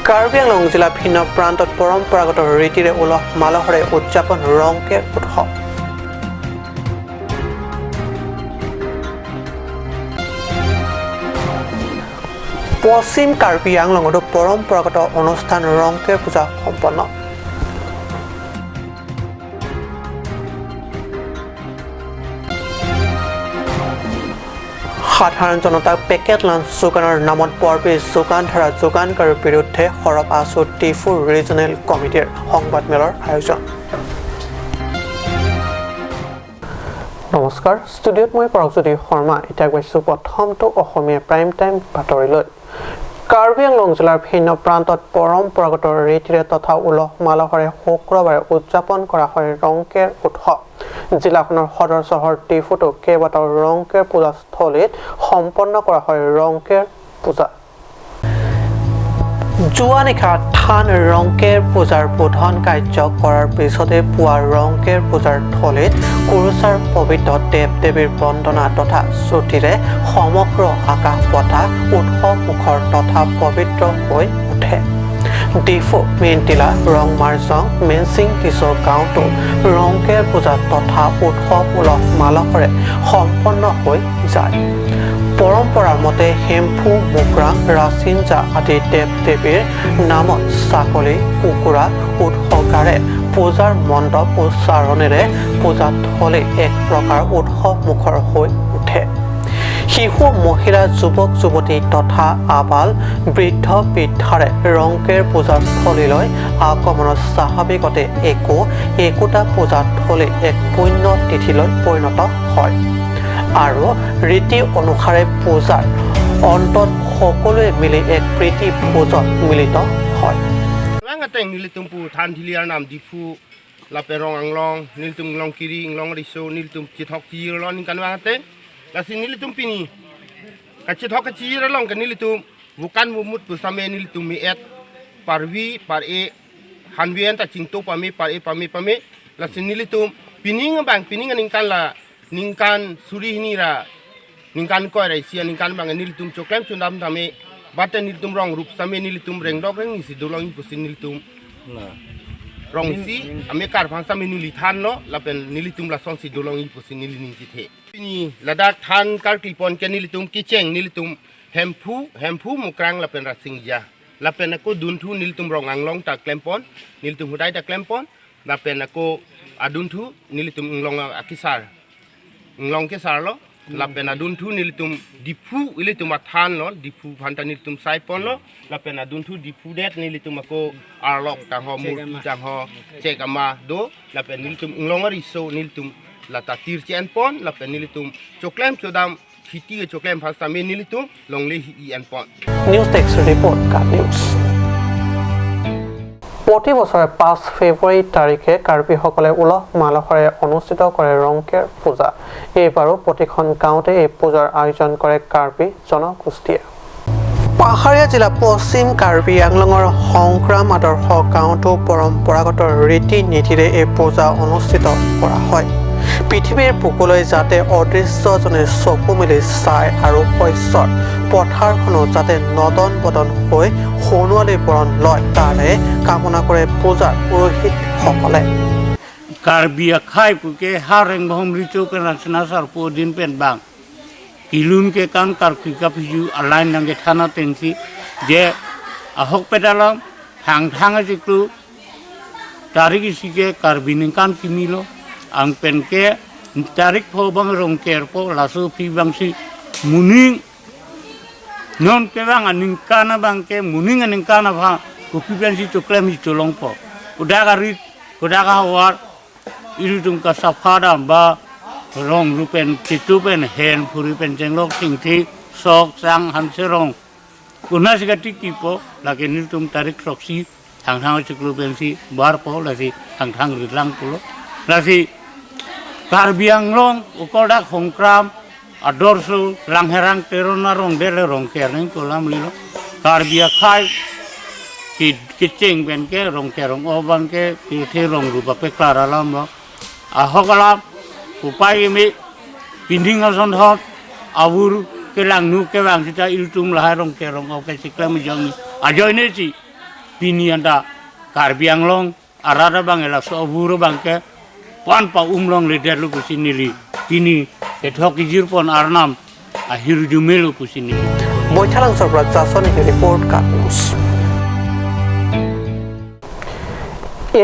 কাৰ্বি আংলং জিলা ভিন্ন প্ৰান্তত পৰম্পৰাগত ৰীতিৰে উলহ মালহেৰে উদযাপন ৰংকেৰ উৎসৱ। পশ্চিম কাৰ্বি আংলঙতো পৰম্পৰাগত অনুষ্ঠান ৰংকেৰ পূজা সম্পন্ন। সাধাৰণ জনতাক পেকেট লাঞ্চ যোগানৰ নামত পৰবী যোগান ধৰা যোগানকাৰীৰ বিৰুদ্ধে সৰব আছু টিফু ৰিজনেল কমিটিৰ সংবাদমেলৰ আয়োজন। নমস্কাৰ, ষ্টুডিঅ'ত মই পৰকজ্যোতি শৰ্মা। এতিয়া গৈছোঁ প্ৰথমটো অসমীয়া প্ৰাইম টাইম বাতৰিলৈ। কাৰ্বি আংলং জিলাৰ ভিন্ন প্ৰান্তত পৰম্পৰাগত ৰীতিৰে তথা উলহ মালহেৰে শুক্ৰবাৰে উদযাপন কৰা হয় ৰংকেৰ উৎসৱ। জিলাখনৰ সদৰ চহৰ টিফুতো কেইবাটাও ৰংকেৰ পূজাস্থলীত সম্পন্ন কৰা হয় ৰংকেৰ পূজা। যোৱা নিশা থান ৰংকেৰ পূজাৰ বোধন কাৰ্য কৰাৰ পিছতে পুৱা ৰংকেৰ পূজাৰ থলীত কুৰুচাৰ পবিত্ৰ দেৱ দেৱীৰ বন্দনা তথা শ্ৰুতিৰে সমগ্ৰ আকাশ বতাহ উৎসৱ মুখৰ তথা পবিত্ৰ হৈ উঠে। ডিফু মেইনটিলা ৰং মাৰ্জং মেনচিং কিছু গাঁৱতো ৰংকেৰ পূজা তথা উৎসৱ উলহ মালহেৰে সম্পন্ন হৈ যায়। পৰম্পৰাৰ মতে হেম্ফু মুকৰাং ৰাচিনজা আদি দেৱ দেৱীৰ নামত ছাগলী কুকুৰা উৎসৰ্গাৰে পূজাৰ মণ্ডপ উচ্চাৰণেৰে পূজাথলী এক প্ৰকাৰ উৎসৱ মুখৰ হৈ উঠে। শিশু মহিলা যুৱক যুৱতী তথা আবাল বৃদ্ধ বৃদ্ধাৰে ৰংকেৰ পূজাস্থলীলৈ আগমনৰ স্বাভাৱিকতে একোটা পূজাথলী এক পুণ্য তিথিলৈ পৰিণত হয় আৰু ৰীতি অনুসাৰে পূজাৰ অন্তত সকলোৱে মিলি এক প্ৰীতি ভোজত মিলিত হয়। নীলতুমপু থান ঢিলিয়াৰ নাম ডিফু লাপে ৰং আংলং নীলতুম লং কিৰি ইংলং ৰিসো নীলতুম চিথক চিৰলন কানৱাতে লাসি নীলতুম পিনি কাচিথক চিৰলং কা নীলতুম bukan mumut bersama নীলতুম মিএত parwi par e hanwien ta cingto pami par e pami lasin নীলতুম pining bang pining ningkan la ningkan suri hinira ningkan koi rai sia ningkan bang নীলতুম choklem chundam tame bata নীলতুম rong rup same নীলতুম rengdok reng si dolong pusin নীলতুম rong si ame kar phang same nili than no lapen নীলতুম la son si dolong pusin nili si the ini ladak than kar klipon ke নীলতুম kicheng নীলতুম hempu mukrang lapen rasingja lapen ako duntu নীলতুম rong anglong ta klempon নীলতুম hudai ta klempon lapen ako aduntu নীলতুম nglong akisar nglong kesar lo lapen aduntu নীলতুম dipu নীলতুম athan lo dipu phanta নীলতুম saipon lo lapen aduntu dipu det নীলতুম ako arlok ta ho murti ta ho chekama do lapen নীলতুম nglong riso নীলতুম lata tirchen pon lapen নীলতুম choklem chodam khiti choklem phasta me নীলতুম longle hi en pon news টেক্স report কা news. প্ৰতি বছৰে 5 ফেব্ৰুৱাৰী তাৰিখে কাৰ্বিসকলে উলহ মালহেৰে অনুষ্ঠিত কৰে ৰংকেৰ পূজা। এইবাৰো প্ৰতিখন গাঁৱতে এই পূজাৰ আয়োজন কৰে কাৰ্বি জনগোষ্ঠীয়ে। পাহাৰীয়া জিলা পশ্চিম কাৰ্বি আংলঙৰ সংগ্ৰাম আদৰ্শ গাঁৱতো পৰম্পৰাগত ৰীতি নীতিৰে এই পূজা অনুষ্ঠিত কৰা হয়। পৃথিৱীৰ বুকুলৈ যাতে অদৃশ্যজনে চকু মেলি চায় আৰু শস্যৰ পথাৰখনো যাতে নদন বদন হৈ সোণোৱালী বৰণ লয় তাৰে কামনা কৰে পূজাৰ পুৰোহিতসকলে। কাৰ্বিয়া খাই পুকে হাৰেং বহম ৰিচো কে নাচনা সাৰপো দিন পেন বাং কিলুম কে কাং কাৰ কিকা পিজু আলাইন নাংগে থানা টেংসি যে আহক পেদালাম থাং জিকু তারিখ ইসিকে Karbi নিকান কিমিলো ang penke tarik po bang rongker po lasu pi bang si muning non ke bang aning kana bang ke muning aning kana bang kopi bang si choklem si cholong po udah war iru tung ka safada ba rong rupen titu pen hen puri pen jenglok ting ti sok sang han serong kuna sigati kipo lagi ni tum tarik soksi thang chuklu pen si bar po lasi thang ridlang pulo lasi Karbi Anglong ukodak hongkram adorsu langherang terona rong dele rong kering kolam lilo Karbi akai kicing benke rong kerong obang ke pilih rong rupa peklara lama ahokalam upai mi pinding ason hot awur kelang nu kelang kita iltum lahai rong kerong oke siklam jang ajo ini sih pinianda Karbi Anglong arada bangela so buru bangke pan pa umlong le derlu kusinili kini ethok jirpon arnam ahiru jumelu kusinili Moithalang Sorpra Jasoni report cut news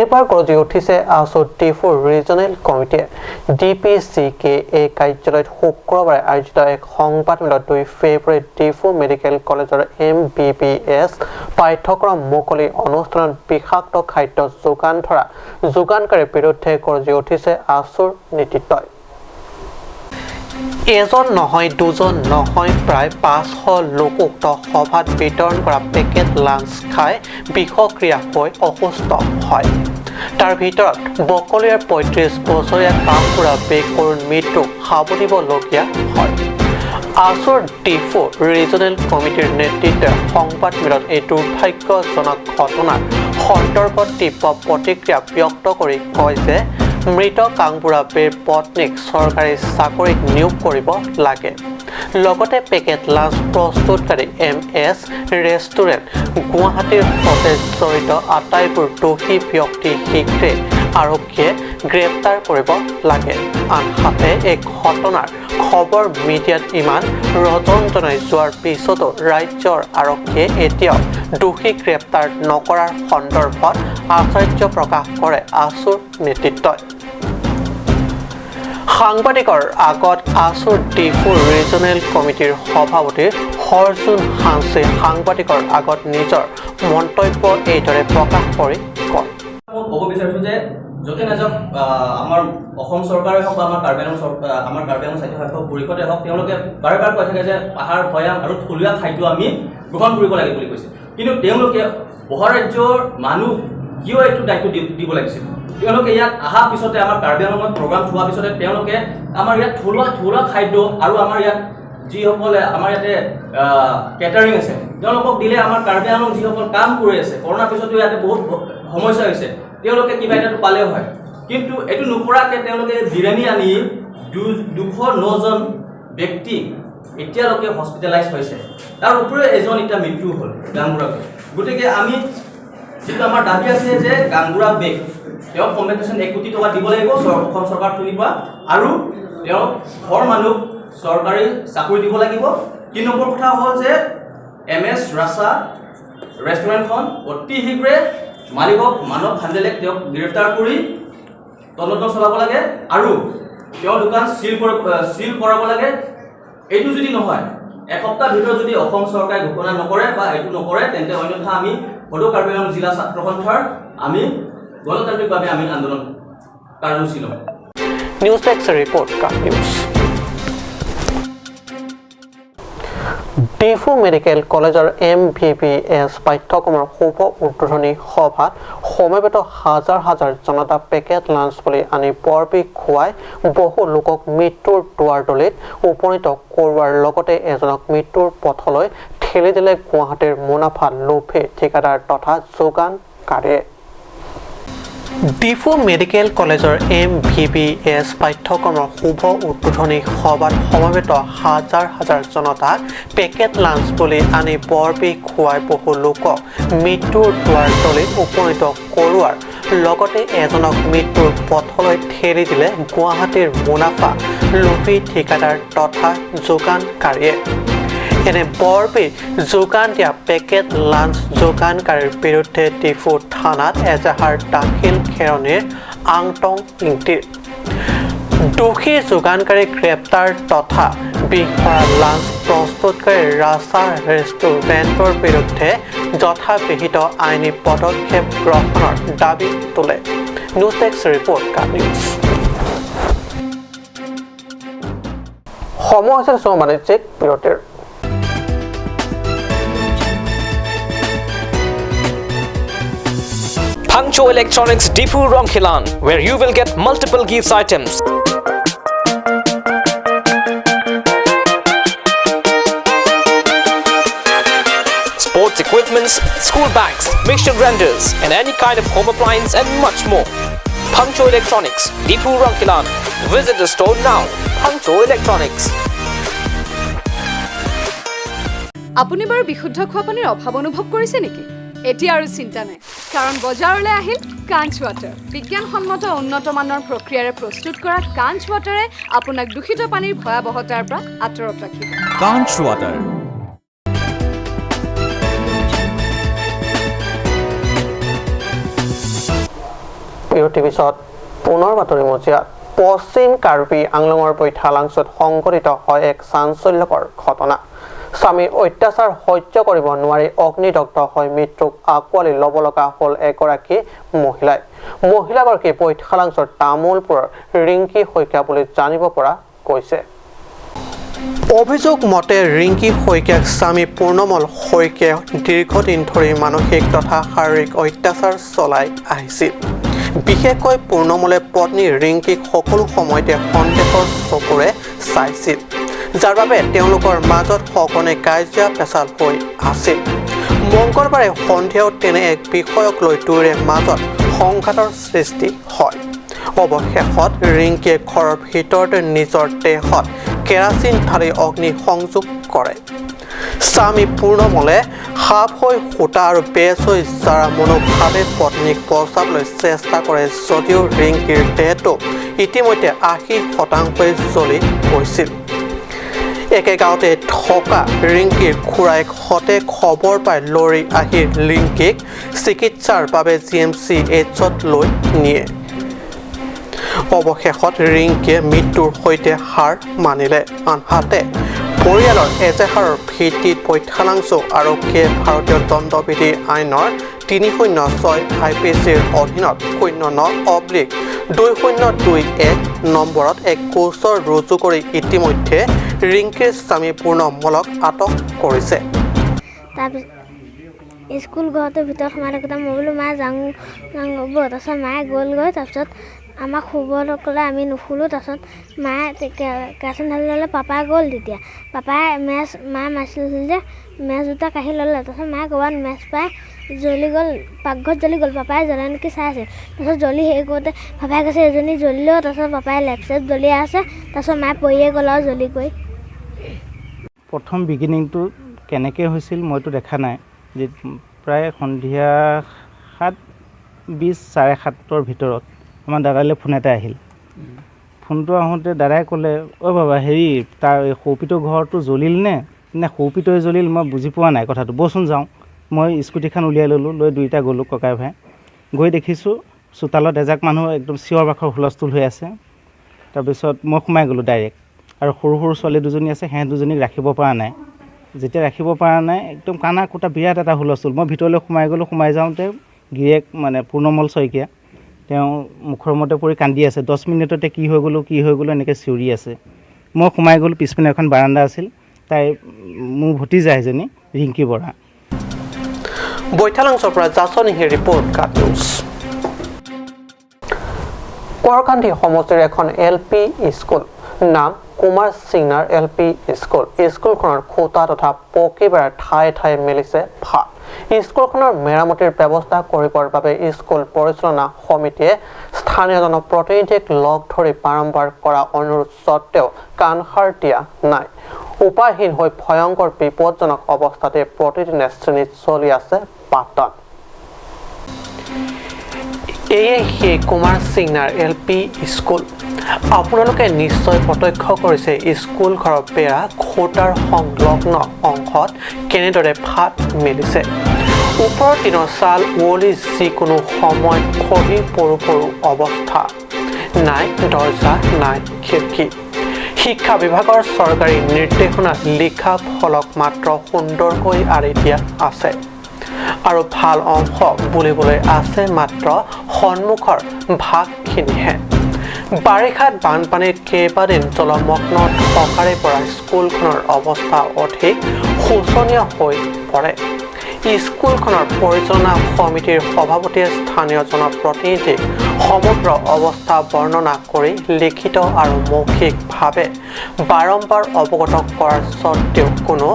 এবাৰ গঢ়ি উঠিছে আসুৰ টিফুৰ regional কমিটিয়ে DPCKA কাৰ্যালয়ত শুক্ৰবাৰে আয়োজিত এক সংবাদমেলত 2 ফেব্ৰুৱাৰীত টিফু মেডিকেল কলেজৰ MBBS পাঠ্যক্ৰম মুকলি অনুষ্ঠানত বিষাক্ত খাদ্য যোগান ধৰা যোগানকাৰীৰ বিৰুদ্ধে গঢ়ি উঠিছে আসুৰ নেতৃত্বই এজন নহয় দুজন নহয় প্ৰায় 500 লোক উক্ত সভাত বিতৰণ কৰা পেকেট লাঞ্চ খাই বিষক্ৰিয়া হৈ অসুস্থ হয় তাৰ ভিতৰত বকলিয়াৰ 35 বছৰীয়া কামপুৰা বেকৰুণ মৃত্যু সাৱটিবলগীয়া হয় আসুৰ টিফু ৰিজনেল কমিটিৰ নেতৃত্বে সংবাদমেলত এই দুৰ্ভাগ্যজনক ঘটনাৰ সন্দৰ্ভত তীব্ৰ প্ৰতিক্ৰিয়া ব্যক্ত কৰি কয় যে মৃত কাংবুৰা বেৰ পত্নীক চৰকাৰী চাকৰিত নিয়োগ কৰিব লাগে লগতে পেকেট লাঞ্চ প্ৰস্তুতকাৰী MS ৰেষ্টুৰেণ্ট গুৱাহাটীৰ সৈতে জড়িত আটাইবোৰ দোষী ব্যক্তি শীঘ্ৰে আৰক্ষীয়ে গ্ৰেপ্তাৰ কৰিব লাগে আনহাতে এই ঘটনাৰ খবৰ মিডিয়াত ইমান ৰজন জনাই যোৱাৰ পিছতো ৰাজ্যৰ আৰক্ষীয়ে এতিয়াও দোষী গ্ৰেপ্তাৰ নকৰাৰ সন্দৰ্ভত আশ্চৰ্য প্ৰকাশ কৰে আসুৰ নেতৃত্বই সাংবাদিকৰ আগত আসুৰ টিফু ৰিজনেল কমিটিৰ সভাপতি হৰজুন হানছে সাংবাদিকৰ আগত নিজৰ মন্তব্য এইদৰে প্ৰকাশ কৰি কয় ক'ব বিচাৰিছো যে যতে নাযাওক আমাৰ অসম চৰকাৰে হওক বা আমাৰ কাৰ্বি আংলং স্বাস্থ্য সেৱা পৰিষদে হওক তেওঁলোকে বাৰে বাৰে কৈ থাকে যে পাহাৰ ভৈয়াম আৰু থলুৱা খাদ্য আমি গ্ৰহণ কৰিব লাগে বুলি কৈছে কিন্তু তেওঁলোকে বহৰাজ্যৰ মানুহ কিয় এইটো দায়িত্ব দিব লাগিছিল তেওঁলোকে ইয়াত অহা পিছতে আমাৰ কাৰ্বি আংলঙত প্ৰগ্ৰাম হোৱাৰ পিছতে তেওঁলোকে আমাৰ ইয়াত থলুৱা খাদ্য আৰু আমাৰ ইয়াত যিসকলে আমাৰ ইয়াতে কেটাৰিং আছে তেওঁলোকক দিলে আমাৰ কাৰ্বি আংলং যিসকল কাম কৰি আছে কৰোণাৰ পিছতো ইয়াতে বহুত সমস্যা হৈছে তেওঁলোকে কিবা এটাটো পালেও হয় কিন্তু এইটো নকৰাকৈ তেওঁলোকে বিৰিয়ানী আনি 209 জন ব্যক্তি এতিয়ালৈকে হস্পিটেলাইজ হৈছে তাৰ উপৰিও এজন এতিয়া মৃত্যু হ'ল গাংগুৰাকে গতিকে আমি যিটো আমাৰ দাবী আছে যে গাংগুৰা বেগ তেওঁ কম্পেনচেশ্যন 1 কোটি টকা দিব লাগিব অসম চৰকাৰ তুলিব আৰু তেওঁ ঘৰ মানুহ চৰকাৰী চাকৰি দিব লাগিব 3 নম্বৰ কথা হ'ল যে MS ৰাছা ৰেষ্টুৰেণ্টখন অতি শীঘ্ৰে মালিকক মানৱ হান্দেলেক তেওঁক গ্ৰেপ্তাৰ কৰি তদন্ত চলাব লাগে আৰু তেওঁ দোকান সিল কৰাব লাগে এইটো যদি নহয় এসপ্তাহ ভিতৰত যদি অসম চৰকাৰে ঘোষণা নকৰে বা এইটো নকৰে তেন্তে অন্যথা আমি সদৌ কাৰ্বি আংলং জিলা ছাত্ৰ সন্থাৰ আমি গণতান্ত্ৰিকভাৱে আমি আন্দোলন কাৰ্যসূচী ল'ম নিউজ ডেস্ক ৰিপৰ্ট কাট নিউজ টিফু মেডিকেল কলেজৰ MBBS পাঠ্যক্ৰমৰ শুভ উদ্বোধনী সভাত সমবেত হাজাৰ জনতা পেকেট লাঞ্চ বুলি আনি বৰবিষ খুৱাই বহু লোকক মৃত্যুৰ দুৱাৰদলিত উপনীত কৰোৱাৰ লগতে এজনক মৃত্যুৰ পথলৈ ঠেলি দিলে গুৱাহাটীৰ মুনাফা লোভী ঠিকাদাৰ তথা যোগানকাৰীয়ে টিফু মেডিকেল কলেজৰ MBBS পাঠ্যক্ৰমৰ শুভ উদ্বোধনী সভাত সমবেত হাজাৰ জনতাক পেকেট লাঞ্চ বুলি আনি বৰবিষ খুৱাই বহু লোকক মৃত্যুৰ দুৱাৰদলিত উপনীত কৰোৱাৰ লগতে এজনক মৃত্যুৰ পথলৈ ঠেলি দিলে গুৱাহাটীৰ মুনাফা লোভী ঠিকাদাৰ তথা যোগানকাৰীয়ে এনে বৰবিষ যোগান দিয়া পেকেট লাঞ্চ যোগানকাৰীৰ বিৰুদ্ধে টিফু থানাত এজাহাৰ দাখিল খেৰণিৰ আংটং ইংটিৰ দোষী যোগানকাৰী গ্ৰেপ্তাৰ তথা বিষভৰা লাঞ্চ প্ৰস্তুতকাৰী ৰাছা ৰেষ্টুৰেণ্টৰ বিৰুদ্ধে যথাবিহিত আইনী পদক্ষেপ গ্ৰহণৰ দাবী তোলে নিউজ ডেস্ক ৰিপৰ্ট কাট নিউজ সময় হৈছে বাণিজ্যিক বিৰতিৰ Pangcho Electronics Depot Ronkilan, where you will get multiple gifts items. Sports equipments, school bags, mixture grinders, and any kind of home appliance and much more. Pangcho Electronics Depot Ronkilan. Visit the store now. Pangcho Electronics. আপুনি বাৰু বিশুদ্ধ খোৱা পানীৰ অভাৱ অনুভৱ কৰিছে নেকি এতিয়া আৰু চিন্তা নাই কাৰণ বজাৰলৈ আহিল কাঞ্চ ৱাটাৰ বিজ্ঞানসন্মত উন্নত মানৰ প্ৰক্ৰিয়াৰে প্ৰস্তুত কৰা কাঞ্চ ৱাটাৰে আপোনাক দূষিত পানীৰ ভয়াৱহতাৰ পৰা আঁতৰত ৰাখিব কাঞ্চ ৱাটাৰ বিৰতিৰ পিছত পুনৰ বাতৰি মজিয়াত পশ্চিম কাৰ্বি আংলঙৰ বৈঠালাংচত সংঘটিত হয় এক চাঞ্চল্যকৰ ঘটনা স্বামীৰ অত্যাচাৰ সহ্য কৰিব নোৱাৰি অগ্নিদগ্ধ হৈ মৃত্যুক আঁকোৱালি ল'ব লগা হ'ল এগৰাকী মহিলাগৰাকী বৈঠালাংচৰ তামোলপুৰৰ ৰিংকি শইকীয়া বুলি জানিব পৰা গৈছে অভিযোগ মতে ৰিংকি শইকীয়াক স্বামী পূৰ্ণমল শইকীয়াই দীৰ্ঘদিন ধৰি মানসিক তথা শাৰীৰিক অত্যাচাৰ চলাই আহিছিল বিশেষকৈ পূৰ্ণমলে পত্নী ৰিংকিক সকলো সময়তে সন্দেহৰ চকুৰে চাইছিল যাৰ বাবে তেওঁলোকৰ মাজত সঘনে কাজিয়া পেচাল হৈ আছিল মঙ্গলবাৰে সন্ধিয়াও তেনে এক বিষয়ক লৈ দুয়োৰে মাজত সংঘাতৰ সৃষ্টি হয় অৱশেষত ৰিংকিয়ে ঘৰৰ ভিতৰতে নিজৰ দেহত কেৰাচিন ঢালি অগ্নি সংযোগ কৰে স্বামী পূৰ্ণমলে সাপ হৈ সূতা আৰু বেজ হৈ যাৰা মনোভাৱে পত্নীক বচাবলৈ চেষ্টা কৰে যদিও ৰিংকিৰ দেহটো ইতিমধ্যে ৮০% জ্বলি গৈছিল একে গাঁৱতে থকা ৰিংকিৰ খুৰাইক হতে খবৰ পাই লৰি আহি ৰিংকিক চিকিৎসাৰ বাবে GMC এইচত লৈ নিয়ে অৱশেষত ৰিংকিয়ে মৃত্যুৰ সৈতে হাৰ মানিলে আনহাতে পৰিয়ালৰ এজেহাৰৰ ভিত্তিত বৈঠালাংচু আৰক্ষীয়ে ভাৰতীয় দণ্ডবিধি আইনৰ ৩০৬ IPCৰ অধীনত 09/2021 নম্বৰত এক গোচৰ ৰুজু কৰি ইতিমধ্যে ৰিংকিৰ স্বামী পূৰ্ণমলক আটক কৰিছে স্কুল ঘৰটোৰ ভিতৰত সোমাই থাকোঁতে মই বোলো মা যাওঁ তাৰপিছত মায়ে গ'লগৈ তাৰপিছত আমাক শুবলৈ ক'লে আমি নুশুলোঁ তাৰপিছত মায়ে কেৰাচিন ঢালি ল'লে পাপা গ'ল তেতিয়া পাপাই মা মাৰিছিল যে মেচ দুটা কাঢ়ি ল'লে তাৰপিছত মায়ে ক'ৰবাত মেচ পাই জ্বলি গ'ল পাকঘৰত জ্বলি গ'ল পাপাই জ্বলাই নেকি চাই আছে তাৰপিছত জ্বলি হেৰি কৰোঁতে পাপাই কৈছে এজনী জ্বলিলেও তাৰপিছত পাপাই লেফ্ট চাইড জ্বলিয়াই আছে তাৰপিছত মায়ে পৰিয়ে গ'ল আৰু জ্বলি গৈ প্ৰথম বিগিনিংটো কেনেকৈ হৈছিল মইতো দেখা নাই যে প্ৰায় সন্ধিয়া 7:20 7:30 ভিতৰত আমাৰ দাদালৈ ফোন এটা আহিল ফোনটো আহোঁতে দাদাই ক'লে অ' বাবা হেৰি তাৰ সৌপিতৰ ঘৰটো জ্বলিল নে সৌপিতই জ্বলিল মই বুজি পোৱা নাই কথাটো বচোন যাওঁ মই স্কুটিখন উলিয়াই ল'লোঁ লৈ দুয়োটা গ'লোঁ ককাই ভাই গৈ দেখিছোঁ চোতালত এজাক মানুহ একদম চিঞৰ বাখৰ হুলস্থুল হৈ আছে তাৰপিছত মই সোমাই গ'লোঁ ডাইৰেক্ট আৰু সৰু সৰু ছোৱালী দুজনী আছে সিহঁত দুজনীক ৰাখিব পৰা নাই যেতিয়া ৰাখিব পৰা নাই একদম কানা কুটা বিৰাট এটা হুলস্থুল মই ভিতৰলৈ সোমাই গ'লোঁ সোমাই যাওঁতে গিৰিয়েক মানে পূৰ্ণমল শইকীয়া তেওঁ মুখৰ মতে পৰি কান্দি আছে 10 মিনিটতে কি হৈ গ'লো এনেকৈ চিঞৰি আছে মই সোমাই গ'লোঁ পিছপিনে এখন বাৰাণ্ডা আছিল তাই মোৰ ভতিজা এজনী ৰিংকি বৰা বৈঠালাংচৰ পৰা যাচনিহি ৰিপৰ্ট কাট নিউজ কোঁৱৰকান্দি সমষ্টিৰ এখন LP স্কুল নাম কুমাৰ সিংনাৰ LP স্কুলখনৰ খুঁটা তথা পকী বেৰাৰ ঠায়ে ঠায়ে মেলিছে ফাট স্কুলখনৰ মেৰামতিৰ ব্যৱস্থা কৰিবৰ বাবে স্কুল পৰিচালনা সমিতিয়ে স্থানীয় জনপ্ৰতিনিধিক লগ ধৰি বাৰম্বাৰ কৰা অনুৰোধ স্বত্তেও কাণসাৰ দিয়া নাই উপায়হীন হৈ ভয়ংকৰ বিপদজনক অৱস্থাতে প্ৰতিদিনে শ্ৰেণীত চলি আছে পাঠদান এয়ে সেই কুমাৰ সিংনাৰ LP স্কুল আপোনালোকে নিশ্চয় প্ৰত্যক্ষ কৰিছে স্কুল ঘৰৰ বেৰা খুঁটাৰ সংলগ্ন অংশত কেনেদৰে ফাট মেলিছে ওপৰৰ টিনৰ ছাল উৱলি যিকোনো সময়ত খহি পৰো পৰো অৱস্থা নাই দৰ্জা নাই খিৰিকী শিক্ষা বিভাগৰ চৰকাৰী নিৰ্দেশনাত লিখা ফলক মাত্ৰ সুন্দৰকৈ আঁৰি দিয়া আছে আৰু ভাল অংশ বুলিবলৈ আছে মাত্ৰ সন্মুখৰ ভাগখিনিহে বাৰিষাত বানপানীত কেইবাদিন জলমগ্ন থকাৰে পৰা স্কুলখনৰ অৱস্থা অধিক শোচনীয় হৈ পৰে স্কুলখনৰ পৰিচালনা সমিতিৰ সভাপতিয়ে স্থানীয় জনপ্ৰতিনিধিক সমগ্ৰ অৱস্থা বৰ্ণনা কৰি লিখিত আৰু মৌখিকভাৱে বাৰম্বাৰ অৱগত কৰাৰ স্বত্তেও কোনো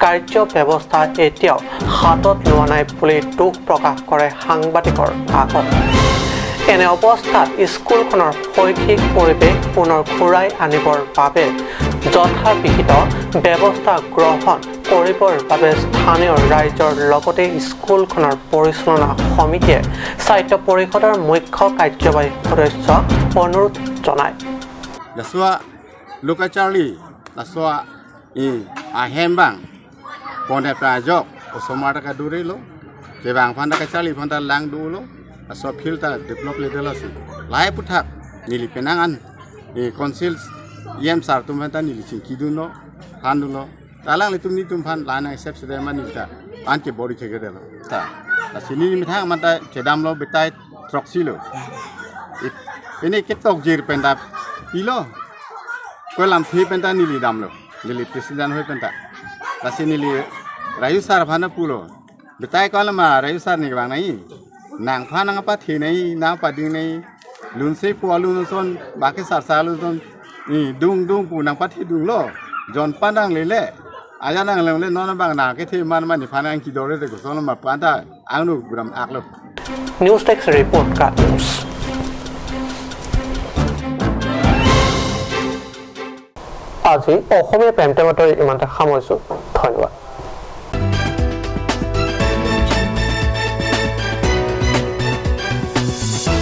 কাৰ্য ব্যৱস্থা এতিয়াও হাতত লোৱা নাই বুলি দুখ প্ৰকাশ কৰে সাংবাদিকৰ আগত এনে অৱস্থাত স্কুলখনৰ শৈক্ষিক পৰিৱেশ পুনৰ ঘূৰাই আনিবৰ বাবে যথাবিহিত ব্যৱস্থা গ্ৰহণ কৰিবৰ বাবে স্থানীয় ৰাইজৰ লগতে স্কুলখনৰ পৰিচালনা সমিতিয়ে সাহিত্য পৰিষদৰ মুখ্য কাৰ্যবাহী সদস্যক অনুৰোধ জনায় Laswa Luka Charlie Laswa Ahembang Ponde Prajok Osomara Kadurilo Kebang Panda Charlie Panda Lang Dulo Laswa Filter Develop Ledelasi Lai Putak Nili Penangan Consil Yem Sartumenta Nili Kiduno Pandulo Talang Litum Nitum Pan Lana Except Sedema Nita Anti Body Tegedelo Lasini Mitang Mata Chedamlo Betai Troxilo Ini Kitok Jir Pendap Ilo, kau lampu penta nili damlo, nili presiden hui penta. Kasi nili rayu sar phana pulo. Betai kau lama rayu sar ni bang nai. Nang phana ngapa thi nai, nang pading nai. Lunse pualu nson, baki sar lunson. Ni dung pu nang pathi dung lo. John pandang lele. Aja nang lele nona bang na ke thi man ni phana ang kidore de kuson lama panta angnu gram aklo. News Text Report Kat News. আজি অসমীয়া প্ৰেম টেমাটোৰ ইমানতে সামৰিছোঁ ধন্যবাদ